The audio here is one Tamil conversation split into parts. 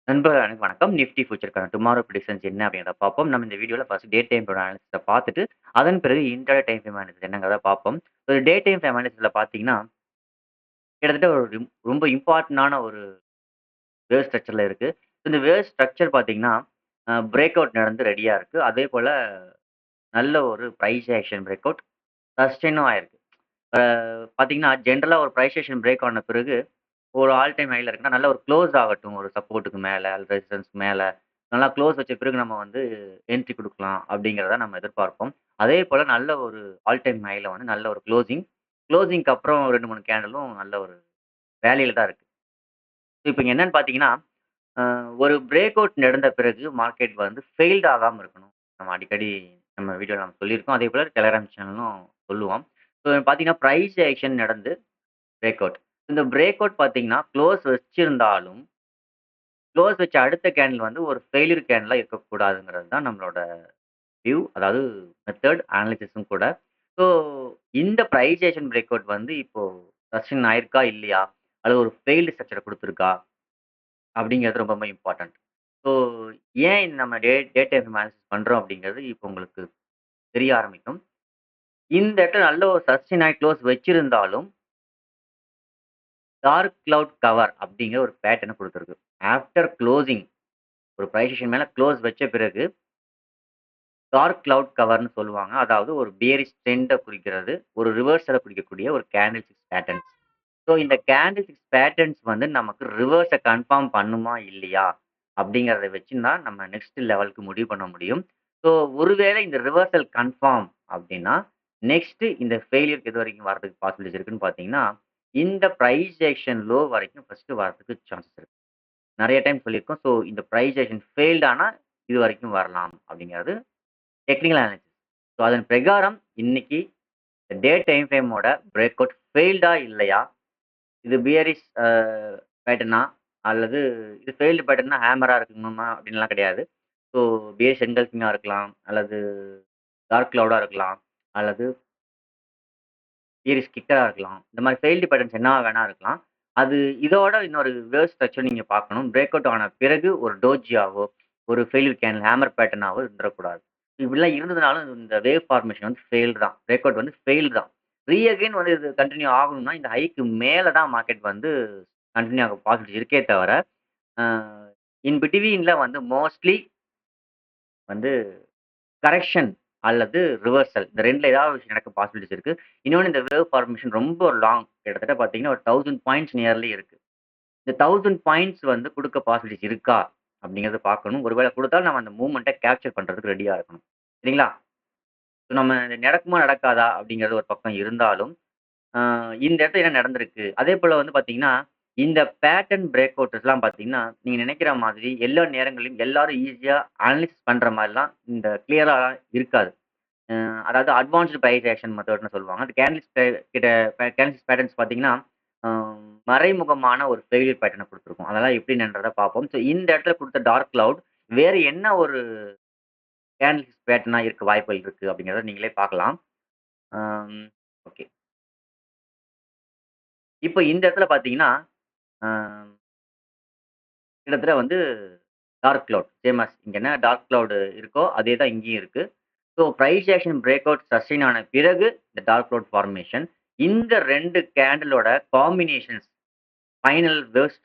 நண்பர்கள் அனைவருக்கும் வணக்கம். நிஃப்டி ஃபியூச்சருக்கான டுமாரோ பிரெடிக்ஷன்ஸ் என்ன அப்படிங்கிறத பார்ப்போம். நம்ம இந்த வீடியோல first day time frame analysis பார்த்துட்டு, அதன் பிறகு இன்ட்ராடே டைம் ஃப்ரேம் அனாலிசிஸ் என்னங்கிறத பார்ப்போம். ஒரு டே டைம் ஃப்ரேம் அனாலிசிஸ்ல பார்த்தீங்கன்னா, கிட்டத்தட்ட ஒரு ரொம்ப இம்பார்ட்டன்டான ஒரு வேவ் ஸ்ட்ரக்சர்ல இருக்கு. இந்த வேவ் ஸ்ட்ரக்சர் பார்த்தீங்கன்னா, பிரேக் அவுட் நடந்து ரெடியா இருக்கு. அதேபோல நல்ல ஒரு பிரைஸ் ஆக்ஷன் பிரேக் அவுட் சஸ்டெயினும் ஆயிருக்கு. அ பார்த்தீங்கன்னா, ஜெனரலா ஒரு பிரைஸ் ஆக்ஷன் பிரேக் ஆன பிறகு ஒரு ஆல் டைம் ஹைல இருக்குன்னா, நல்ல ஒரு க்ளோஸ் ஆகட்டும். ஒரு சப்போர்ட்க்கு மேல, அல்லது ரெசிஸ்டன்ஸ்க்கு மேல. நல்லா க்ளோஸ் வச்ச பிறகு நம்ம வந்து என்ட்ரி குடுக்கலாம் அப்படிங்கிறத நம்ம எதிர்பார்ப்போம். அதேபோல நல்ல ஒரு ஆல் டைம் ஹைல வந்து நல்ல ஒரு க்ளோசிங்க்கு அப்புறம் 2, 3 கேண்டலும் நல்ல ஒரு ரேலில தான் இருக்கு. இப்ப இங்க என்னன்னு பார்த்தீங்கன்னா, அ ஒரு பிரேக் அவுட் நடந்த பிறகு மார்க்கெட் வந்து ஃபெயில்ட் ஆகாம இருக்கணும். நம்ம அடிக்கடி நம்ம வீடியோல நம்ம சொல்லியிருக்கோம். அதேபோல டெலகிராம் சேனலும் சொல்லுவோம். ஸோ பார்த்தீங்கன்னா, பிரைஸ் ஆக்ஷன் நடந்து பிரேக் அவுட். இந்த பிரேக் அவுட் பார்த்தீங்கன்னா, க்ளோஸ் வச்சிருந்தாலும் க்ளோஸ் வச்ச அடுத்த கேண்டில் வந்து ஒரு ஃபெயிலியர் கேண்டிலா இருக்கக்கூடாதுங்கிறது தான் நம்மளோட வியூ. அதாவது மெத்தட் அனாலிசிஸும் கூட. ஸோ இந்த பிரைஸேஷன் பிரேக் அவுட் வந்து இப்போ சஸ்டெயின் ஆயிருக்கா? இல்லையா? அல்லது ஒரு ஃபெயில்டு ஸ்ட்ரக்சர குடுத்துருக்கா? அப்படிங்கிறது ரொம்ப ரொம்ப இம்பார்ட்டன்ட். ஸோ ஏன் இந்த நம்ம டே டைம் அனாலிசிஸ் பண்றோம் அப்படிங்கிறது இப்போ உங்களுக்கு தெரிய ஆரம்பிக்கும். இந்த இடத்துல நல்ல ஒரு சஸ்டெயின் ஆயி க்ளோஸ் வச்சிருந்தாலும், டார்க் கிளவுட் கவர் அப்படிங்கிற ஒரு பேட்டர்ன குடுத்துருக்கு. ஆஃப்டர் குளோசிங் ஒரு பிரைஸேஷன் மேல க்ளோஸ் வச்ச பிறகு டார்க் கிளவுட் கவர்ன்னு சொல்லுவாங்க. அதாவது ஒரு பியரிஷ் ட்ரெண்ட குறிக்கிறது. ஒரு ரிவர்சல குறிக்கக்கூடிய ஒரு கேண்டில் ஸ்டிக்ஸ் பேட்டர்ன்ஸ். ஸோ இந்த கேண்டில் ஸ்டிக்ஸ் பேட்டர்ன்ஸ் வந்து நமக்கு ரிவர்ஸ கன்ஃபார்ம் பண்ணுமா? இல்லையா? அப்படிங்கிறத வச்சு தான் நம்ம நெக்ஸ்ட் லெவலுக்கு முடிவு பண்ண முடியும். ஸோ ஒருவேளை இந்த ரிவர்சல் கன்ஃபார்ம் அப்படின்னா, நெக்ஸ்ட் இந்த ஃபெயிலியர்க்கு எது வரைக்கும் வரதுக்கு பாசிபிலிட்டீஸ் இருக்குன்னு பார்த்தீங்கன்னா, இந்த பிரைஸ் ஆக்ஷன் லோ வரைக்கும் ஃபர்ஸ்ட் வரதுக்கு சான்சஸ் இருக்கு. நெறைய டைம் சொல்லியிருக்கோம். ஸோ இந்த பிரைஸ் ஆக்ஷன் ஃபெயில்ட் ஆனா இதுவரைக்கும் வரலாம் அப்படிங்கிறது டெக்னிக்கல் அனாலிசிஸ். ஸோ அதன் பிரகாரம் இன்னைக்கு டே டைம் ஃப்ரேமோட பிரேக் அவுட் ஃபெயில்டா இல்லையா? இது பியரிஷ் பேட்டர்னா? அல்லது இது ஃபெயில்டு பேட்டர்னா ஹேமரா இருக்கணுமா? அப்படின்லாம் கிடையாது. ஸோ பியரிஷ் என்கல்ஃபிங்கா இருக்கலாம். அல்லது டார்க் கிளவுடா இருக்கலாம். அல்லது பியரிஷ் கிக்கரா இருக்கலாம். இந்த மாரி ஃபெயில்டு பேட்டர்ன்ஸ் என்னவா வேணா இருக்கலாம். அது இதோட இன்னொரு வேவ் ஸ்ட்ரக்சர் நீங்க பார்க்கணும். பிரேக் அவுட் ஆன பிறகு ஒரு டோஜியாவோ, ஒரு ஃபெயில்யூர் கேண்டில் ஹேமர் பேட்டர்னாவோ இருந்துறக்கூடாது. இப்படிலாம் இருந்ததுனாலும் இந்த வேவ் ஃபார்மேஷன் வந்து ஃபெயில்டு தான். பிரேக் அவுட் வந்து ஃபெயில்டு தான். அகைன் வந்து இது கன்டின்யூ ஆகணும்னா, இந்த ஹைக்கு மேல தான் மார்க்கெட் வந்து கன்டின்யூ ஆக பாசிபிலிட்டி இருக்கே தவிர, அ இன் பிட்வீன்ல வந்து மோஸ்ட்லி வந்து கரெக்ஷன் அல்லது ரிவர்சல். இந்த 2ல ஏதாவது ஒரு விஷயம் நடக்க பாசிபிலிட்டீஸ் இருக்கு. இன்னொன்னு இந்த வேவ் ஃபார்மேஷன் ரொம்ப லாங். கிட்டத்தட்ட பார்த்தீங்கன்னா, ஒரு 1000 பாயிண்ட்ஸ் நியர்லி இருக்கு. இந்த 1000 பாயிண்ட்ஸ் வந்து குடுக்க பாசிபிலிட்டீஸ் இருக்கா? அப்படிங்கிறத பார்க்கணும். ஒருவேள குடுத்தாலும் நம்ம அந்த மூவ்மெண்ட்ட கேப்சர் பண்றதுக்கு ரெடியா இருக்கணும். சரிங்களா? நம்ம இது நடக்குமா? நடக்காதா? அப்படிங்கிறது ஒரு பக்கம் இருந்தாலும், அ இந்த இடத்துல என்ன நடந்திருக்கு? அதேபோல வந்து பார்த்தீங்கன்னா, இந்த பேட்டர்ன் பிரேக் அவுட்ஸ்லாம் பார்த்தீங்கன்னா, நீங்க நினைக்கிற மாதிரி எல்லா நேரங்களிலும் எல்லாரும் ஈஸியா அனலைசிஸ் பண்ற மாரிலாம் இந்த கிளியராலாம் இருக்காது. அ அதாவது அட்வான்ஸ்டு பிரைஸ் ஆக்ஷன் மெத்தட்ன்னு சொல்லுவாங்க. அந்த கேண்டில்ஸ் பேட்டர்ன்ஸ் பார்த்தீங்கன்னா, அ மறைமுகமான ஒரு ஃபெயிலியர் பேட்டர்ன குடுத்துருக்கும். அதெல்லாம் எப்படின்றத பார்ப்போம். ஸோ இந்த இடத்துல குடுத்த டார்க் கிளவுட் வேற என்ன ஒரு கேண்டில்ஸ் பேட்டர்னா இருக்க வாய்ப்புகள் இருக்கு அப்படிங்கிறத நீங்களே பார்க்கலாம். அம் ஓகே. இப்ப இந்த இடத்துல பார்த்தீங்கன்னா, அ கிட்டத்தட்ட வந்து டார்க் கிளவுட் சேம் அஸ் இங்க என்ன டார்க் கிளவுட் இருக்கோ, அதே தான் இங்கேயும் இருக்கு. So price action break out sustain ஆன பிறகு இந்த டார்க் கிளவுட் ஃபார்மேஷன். இந்த 2 கேண்டிலோட காம்பினேஷன்ஸ் ஃபைனல் வேர்ஸ்ட்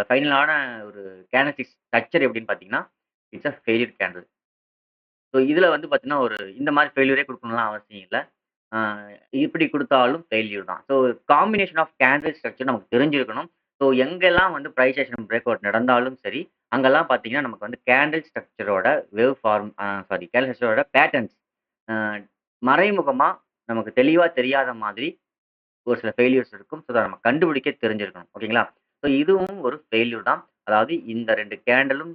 ஃபைனலான ஒரு கேண்டல்ஸ்டிக் ஸ்ட்ரக்சர் எப்படின்னு பார்த்தீங்கன்னா, it's a failure candle. So இதில வந்து பார்த்தீங்கன்னா, ஒரு இந்த மாரி ஃபெயிலியரே குடுக்கணும்லாம் அவசியம் இல்ல. அ இப்படி குடுத்தாலும் ஃபெயில்யூர் தான். So combination of candle structure நமக்கு தெரிஞ்சிருக்கணும். ஸோ எங்கெல்லாம் வந்து பிரைஸ் ஆக்ஷன் பிரேக் அவுட் நடந்தாலும் சரி, அங்கெல்லாம் பார்த்தீங்கன்னா, நமக்கு வந்து கேண்டில் ஸ்ட்ரக்சரோட வேவ் ஃபார்ம் சாரி கேண்டில் ஸ்ட்ரக்சரோட பேட்டர்ன்ஸ் அ மறைமுகமா நமக்கு தெளிவா தெரியாத மாதிரி ஒரு சில ஃபெயிலியர்ஸ் இருக்கும். ஸோ அத நம்ம கண்டுபிடிக்க தெரிஞ்சிருக்கணும். ஓகேங்களா? ஸோ இதுவும் ஒரு ஃபெயில்யூர் தான். அதாவது இந்த 2 கேண்டிலும்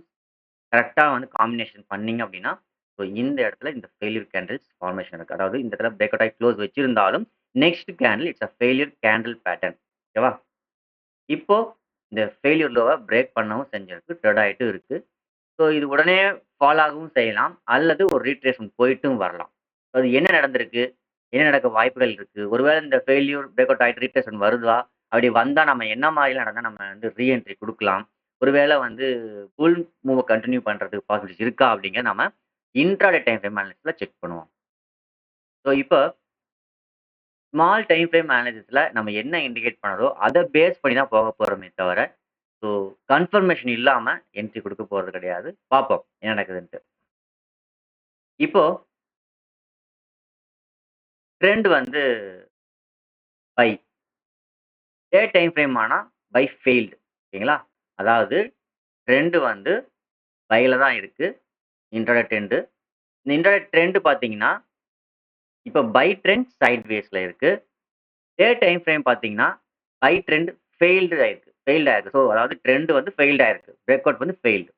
கரெக்ட்டா வந்து காம்பினேஷன் பண்ணீங்க அப்டின்னா, ஸோ இந்த இடத்துல இந்த ஃபெயில்யூர் கேண்டில்ஸ் ஃபார்மேஷன் இருக்கு. அதாவது இந்த இடத்துல பிரேக் அவுட் ஆயி க்ளோஸ் வச்சிருந்தாலும், next candle it's a failure candle pattern. ஓகேவா? இப்போ இந்த ஃபெயில்யூர் லோவ பிரேக் பண்ணவும் செஞ்சிருக்கு. ட்ரெட் ஆயிட்டும் இருக்கு. ஸோ இது உடனே ஃபால் ஆகவும் செய்யலாம். அல்லது ஒரு ரீட்ரேஸ்மென்ட் போயிட்டும் வரலாம். அது என்ன நடந்திருக்கு? என்ன நடக்க வாய்ப்புகள் இருக்கு? ஒருவேள இந்த ஃபெயில்யூர் பிரேக் அவுட் ஆயிட்டு ரீட்ரேஸ்மென்ட் வருதா? அப்படி வந்தா நம்ம என்ன மாரிலாம் நடந்தா நம்ம வந்து ரீ என்ட்ரி குடுக்கலாம்? ஒருவேளை வந்து புல் மூவ கன்டின்யூ பண்றதுக்கு பாசிபிலிட்டிஸ் இருக்கா அப்படிங்கிறத நாம இன்ட்ராடே டைம் ஃப்ரேம் அனாலிசிஸ்ல செக் பண்ணுவோம். ஸோ இப்போ ஸ்மால் டைம் ஃப்ரேம் அனாலிசிஸ்ல நம்ம என்ன இண்டிகேட் பண்ணதோ, அத பேஸ் பண்ணி தான் போக போறோமே தவிர, ஸோ கன்ஃபர்மேஷன் இல்லாம என்ட்ரி குடுக்க போறது கிடையாது. பார்ப்போம் என்ன நடக்குதுன்ட்டு. இப்போ ட்ரெண்ட் வந்து பை. டே டைம் ஃப்ரேம் ஆனா பை ஃபெயில்டு. ஓகேங்களா? அதாவது ட்ரெண்ட் வந்து பைல தான் இருக்கு. Intraday trend. இந்த இன்ட்ராடே ட்ரெண்ட் பார்த்தீங்கன்னா, இப்ப பை ட்ரெண்ட் சைட்வேஸ்ல இருக்கு. டே டைம் ஃப்ரேம் பார்த்தீங்கன்னா, பை ட்ரெண்ட் ஃபெயில்டு ஆயிருக்கு. ஃபெயில்ட் ஆயிருக்கு. ஸோ அதாவது ட்ரெண்ட் வந்து ஃபெயில்ட் ஆயிருக்கு. பிரேக் அவுட் வந்து ஃபெயில்டு.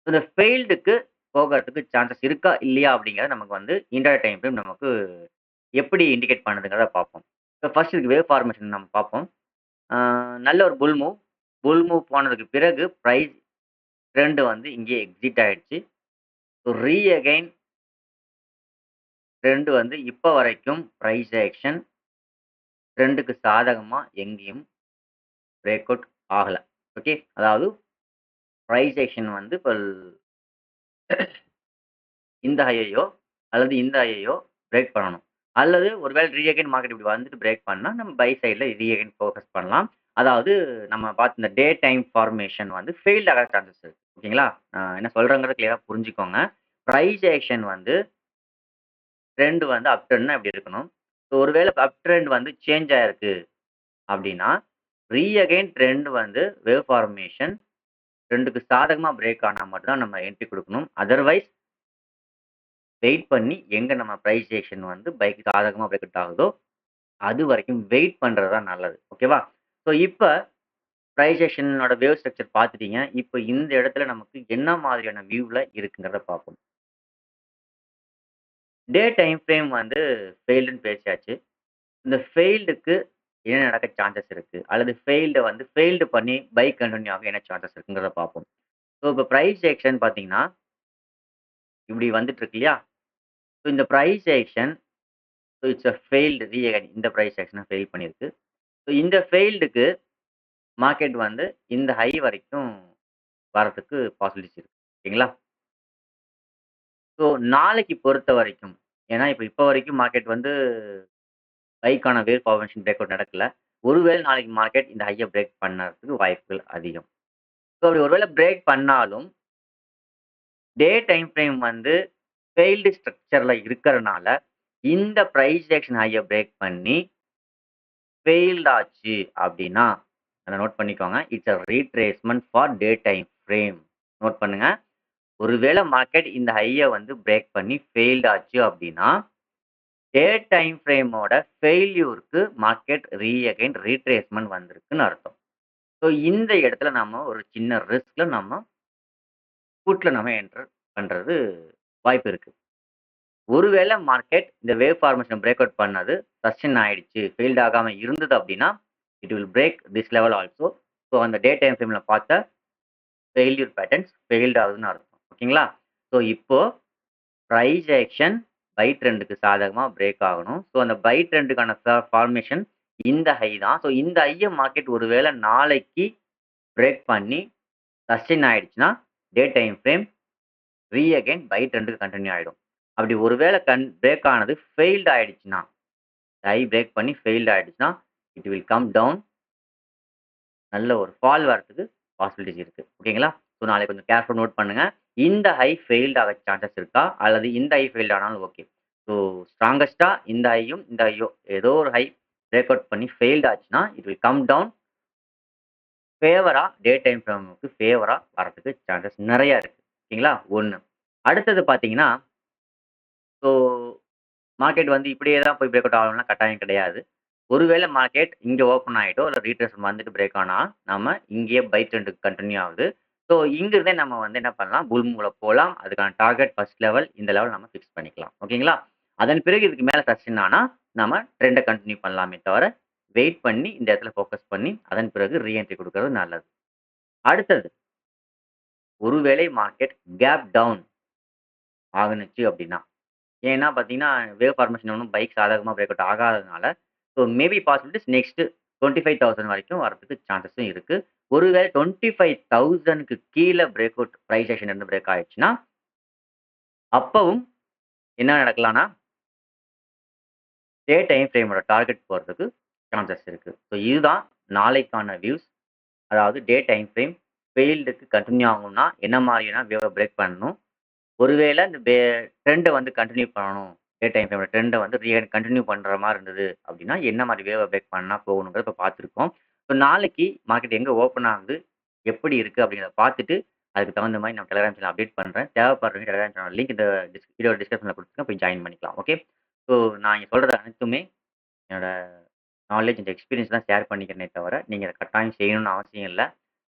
இந்த ஃபெயில்டுக்கு போகறதுக்கு சான்சஸ் இருக்கா? இல்லையா? அப்படிங்கிறத நமக்கு வந்து இன்ட்ராடே டைம் ஃப்ரேம் நமக்கு எப்படி இண்டிகேட் பண்ணுதுங்கிறத பார்ப்போம். இப்போ ஃபர்ஸ்ட் இதுக்கு வேவ் ஃபார்மேஷன் நம்ம பார்ப்போம். ஆ நல்ல ஒரு புல் மூவ். புல் மூவ் போனதுக்கு பிறகு பிரைஸ் ட்ரெண்ட் வந்து இங்கேயே எக்ஸிட் ஆயிடுச்சு. ஸோ அகைன் ட்ரெண்ட் வந்து இப்ப வரைக்கும் பிரைஸ் ஆக்ஷன் ட்ரெண்டுக்கு சாதகமா எங்கேயும் பிரேக் அவுட் ஆகல. ஓகே. அதாவது பிரைஸ் ஆக்ஷன் வந்து இப்ப இந்த ஹையையோ அல்லது இந்த ஹையையோ பிரேக் பண்ணணும். அல்லது ஒருவேளை அகைன் மார்க்கெட் இப்படி வந்துட்டு பிரேக் பண்ணா, நம்ம பை சைட்ல அகைன் ஃபோகஸ் பண்ணலாம். அதாவது நம்ம பார்த்த இந்த டே டைம் ஃபார்மேஷன் வந்து ஃபெயில்ட் ஆக சான்சஸ் இருக்கு. ஓகேங்களா? என்ன சொல்றேங்கிறத கிளியரா புரிஞ்சுக்கோங்க. பிரைஸ் ஆக்ஷன் வந்து ட்ரெண்ட் வந்து அப் ட்ரெண்ட்னா இப்படி இருக்கணும். ஸோ ஒருவேளை அப் ட்ரெண்ட் வந்து சேஞ்ச் ஆயிருக்கு அப்படின்னா, அகைன் ட்ரெண்ட் வந்து வேவ் ஃபார்மேஷன் ட்ரெண்டுக்கு சாதகமா பிரேக் ஆனா மட்டும் தான் நம்ம என்ட்ரி குடுக்கணும். அதர்வைஸ் வெயிட் பண்ணி எங்க நம்ம பிரைஸ் ஆக்ஷன் வந்து பைக்கு சாதகமா பிரேக் அவுட் ஆகுதோ, அது வரைக்கும் வெயிட் பண்றது தான் நல்லது. ஓகேவா? ஸோ இப்ப பிரைஸ் ஆக்ஷனோட வேவ் ஸ்ட்ரக்சர் பார்த்துட்டீங்க. இப்ப இந்த இடத்துல நமக்கு என்ன மாதிரியான வியூல இருக்குங்கிறத பார்ப்போம். டே டைம் ஃப்ரேம் வந்து ஃபெயில்டுன்னு பேசியாச்சு. இந்த ஃபெயில்டுக்கு என்ன நடக்க சான்சஸ் இருக்கு? அல்லது ஃபெயில்டு பண்ணி பை கன்டின்யூ ஆக என்ன சான்சஸ் இருக்குங்கிறத பார்ப்போம். ஸோ இப்ப பிரைஸ் ஆக்ஷன் பார்த்தீங்கன்னா, இப்படி வந்துட்டு இருக்கு இல்லையா? ஸோ இந்த price action so it's a failed இந்த பிரைஸ் ஆக்ஷன ஃபெயில் பண்ணியிருக்கு. ஸோ இந்த ஃபெயில்டுக்கு மார்க்கெட் வந்து இந்த ஹை வரைக்கும் வரதுக்கு பாசிபிலிட்டிஸ் இருக்கு. ஓகேங்களா? ஸோ நாளைக்கு பொறுத்தவரைக்கும், ஏன்னா இப்ப வரைக்கும் மார்க்கெட் வந்து ஹைக்கான வேவ் ஃபார்மேஷன் பிரேக் அவுட் நடக்கல. ஒருவேளை நாளைக்கு மார்க்கெட் இந்த ஹைய பிரேக் பண்ணறதுக்கு வாய்ப்புகள் அதிகம். ஸோ அப்படி ஒருவேளை பிரேக் பண்ணாலும், டே டைம் ஃப்ரேம் வந்து ஃபெயில்டு ஸ்ட்ரக்சர்ல இருக்கறனால, இந்த பிரைஸ் ஆக்ஷன் ஹைய பிரேக் பண்ணி ஃபெயில்ட் ஆச்சு அப்படின்னா, அத நோட் பண்ணிக்கோங்க. It's a retracement for day time frame. Note பண்ணுங்க. ஒருவேள மார்க்கெட் இந்த ஹைய வந்து பிரேக் பண்ணி ஃபெயில்ட் ஆச்சு அப்படின்னா, டே டைம் ஃப்ரேமோட ஃபெயில்யூர்க்கு மார்க்கெட் அகைன் ரீட்ரேஸ்மென்ட் வந்திருக்குன்னு அர்த்தம். ஸோ இந்த இடத்துல நாம ஒரு சின்ன ரிஸ்க்ல நம்ம புட்ல நம்ம என்டர் பண்றது வாய்ப்பு இருக்கு. ஒருவேள மார்க்கெட் இந்த வேவ் ஃபார்மேஷன் பிரேக் அவுட் பண்ணது சஸ்டெயின் ஆயிடுச்சு. ஃபெயில்ட் ஆகாம இருந்தது அப்படின்னா, it will break this level also. So அந்த டே டைம் ஃப்ரேம்ல பார்த்த ஃபெயில்யூர் பேட்டர்ன்ஸ் ஃபெயில்ட் ஆகுதுன்னு அர்த்தம். ஓகேங்களா? ஸோ இப்போ பிரைஸ் ஆக்ஷன் பை ட்ரெண்டுக்கு சாதகமா பிரேக் ஆகணும். ஸோ அந்த பை ட்ரெண்டுக்கான ஃபார்மேஷன் இந்த ஹை தான். ஸோ இந்த ஹைய மார்க்கெட் ஒருவேள நாளைக்கு பிரேக் பண்ணி சஸ்டெயின் ஆயிடுச்சுன்னா, day time frame again buy ட்ரெண்டுக்கு கன்டின்யூ ஆயிடும். அப்படி ஒருவேள பிரேக் ஆனது ஃபெயில்ட் ஆயிடுச்சுன்னா, ஹை பிரேக் பண்ணி ஃபெயில்ட் ஆயிடுச்சுன்னா, இட் வில் கம் டவுன். நல்ல ஒரு ஃபால் வரதுக்கு பாசிபிலிட்டிஸ் இருக்கு. ஓகேங்களா? ஸோ நாளைக்கு கொஞ்சம் கேர்ஃபுல் நோட் பண்ணுங்க. இந்த ஹை ஃபெயில்ட் ஆக சான்சஸ் இருக்கா? அல்லது இந்த ஹை ஃபெயில்ட் ஆனாலும் ஓகே. ஸோ ஸ்ட்ராங்கஸ்ட்டா இந்த ஹையும், இந்த ஹையோ ஏதோ ஒரு ஹை பிரேக் அவுட் பண்ணி ஃபெயில்ட் ஆச்சுன்னா, it will come down day time ஃப்ரேமுக்கு ஃபேவரா வரதுக்கு சான்சஸ் நெறைய இருக்கு. ஓகேங்களா? 1. அடுத்தது பார்த்தீங்கன்னா, ஸோ மார்க்கெட் வந்து இப்படியே தான் போய் பிரேக் அவுட் ஆகணும்லாம் கட்டாயம் கிடையாது. ஒருவேளை மார்க்கெட் இங்க ஓப்பன் ஆயிட்டோ, இல்ல ரீட்ரேஸ்மென்ட் வந்துட்டு பிரேக் ஆனா, நம்ம இங்கேயே பை ட்ரெண்ட் கன்டின்யூ ஆகுது. ஸோ இங்கிருந்தே நம்ம வந்து என்ன பண்ணலாம், புல் மூவ்ல போலாம். அதுக்கான டார்கெட் ஃபர்ஸ்ட் லெவல் இந்த லெவல் நம்ம ஃபிக்ஸ் பண்ணிக்கலாம். ஓகேங்களா? அதன் பிறகு இதுக்கு மேல சஸ்டெயின் ஆனா, நம்ம ட்ரெண்ட கன்டின்யூ பண்ணலாமே தவிர, வெயிட் பண்ணி இந்த இடத்துல ஃபோக்கஸ் பண்ணி, அதன் பிறகு என்ட்ரி குடுக்குறது நல்லது. அடுத்தது, ஒருவேளை மார்க்கெட் கேப் டவுன் ஆகுனுச்சு அப்படின்னா, ஏன்னா பார்த்தீங்கன்னா, வேவ் ஃபார்மேஷன் ஒண்ணும் பைக் சாதகமா பிரேக் அவுட் ஆகாததுனால, ஸோ மேபி பாசிபிலிட்டீஸ் நெக்ஸ்ட் 25,000 வரைக்கும் வரதுக்கு சான்ஸஸும் இருக்கு. ஒருவேளை 25,000க்கு கீழ பிரேக் அவுட் பிரைஸ் ஆக்ஷன் இருந்து பிரேக் ஆயிருச்சுன்னா, அப்பவும் என்ன நடக்கலாம்னா, டே டைம் ஃப்ரேமோட டார்கெட் போறதுக்கு சான்ஸஸ் இருக்கு. ஸோ இதுதான் நாளைக்கான வியூஸ். அதாவது டே டைம் ஃப்ரேம் ஃபெயில்டுக்கு கன்டின்யூ ஆகணும்னா, என்ன மாரியான வேவ பிரேக் பண்ணணும்? ஒருவேள இந்த ட்ரெண்ட வந்து கன்டின்யூ பண்ணணும். டே டைம் ஃப்ரேமோட ட்ரெண்ட வந்து கன்டின்யூ பண்ற மாரி இருந்தது அப்டின்னா, என்ன மாரி வேவ பிரேக் பண்ணா போகணுங்கிறத இப்ப பார்த்துருக்கோம். ஸோ நாளைக்கு மார்க்கெட் எங்க ஓப்பன் ஆகுது? எப்படி இருக்கு? அப்படிங்கிறத பார்த்துட்டு, அதுக்கு தகுந்த மாரி நான் டெலகிராம் சேனல் அப்டேட் பண்றேன். தேவைப்படுறவங்க டெலகிராம் சேனல் லிங்க் இந்த வீடியோ டிஸ்கிரிப்ஷன்ல குடுத்துருக்கேன். போய் ஜாயின் பண்ணிக்கலாம். ஓகே. ஸோ நான் இங்க சொல்றது அனைத்துமே என்னோட நாலேட்ஜ் அண்ட் எக்ஸ்பீரியன்ஸ் தான் ஷேர் பண்ணிக்கிறேனே தவிர, நீங்க அத கட்டாயம் செய்யணும்னு அவசியம் இல்ல.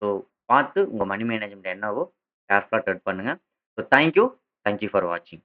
ஸோ பார்த்து உங்க மணி மேனேஜ்மென்ட் என்னவோ கேர்ஃபுல்லா ட்ரெட் பண்ணுங்க. So thank you. Thank you for வாட்சிங்.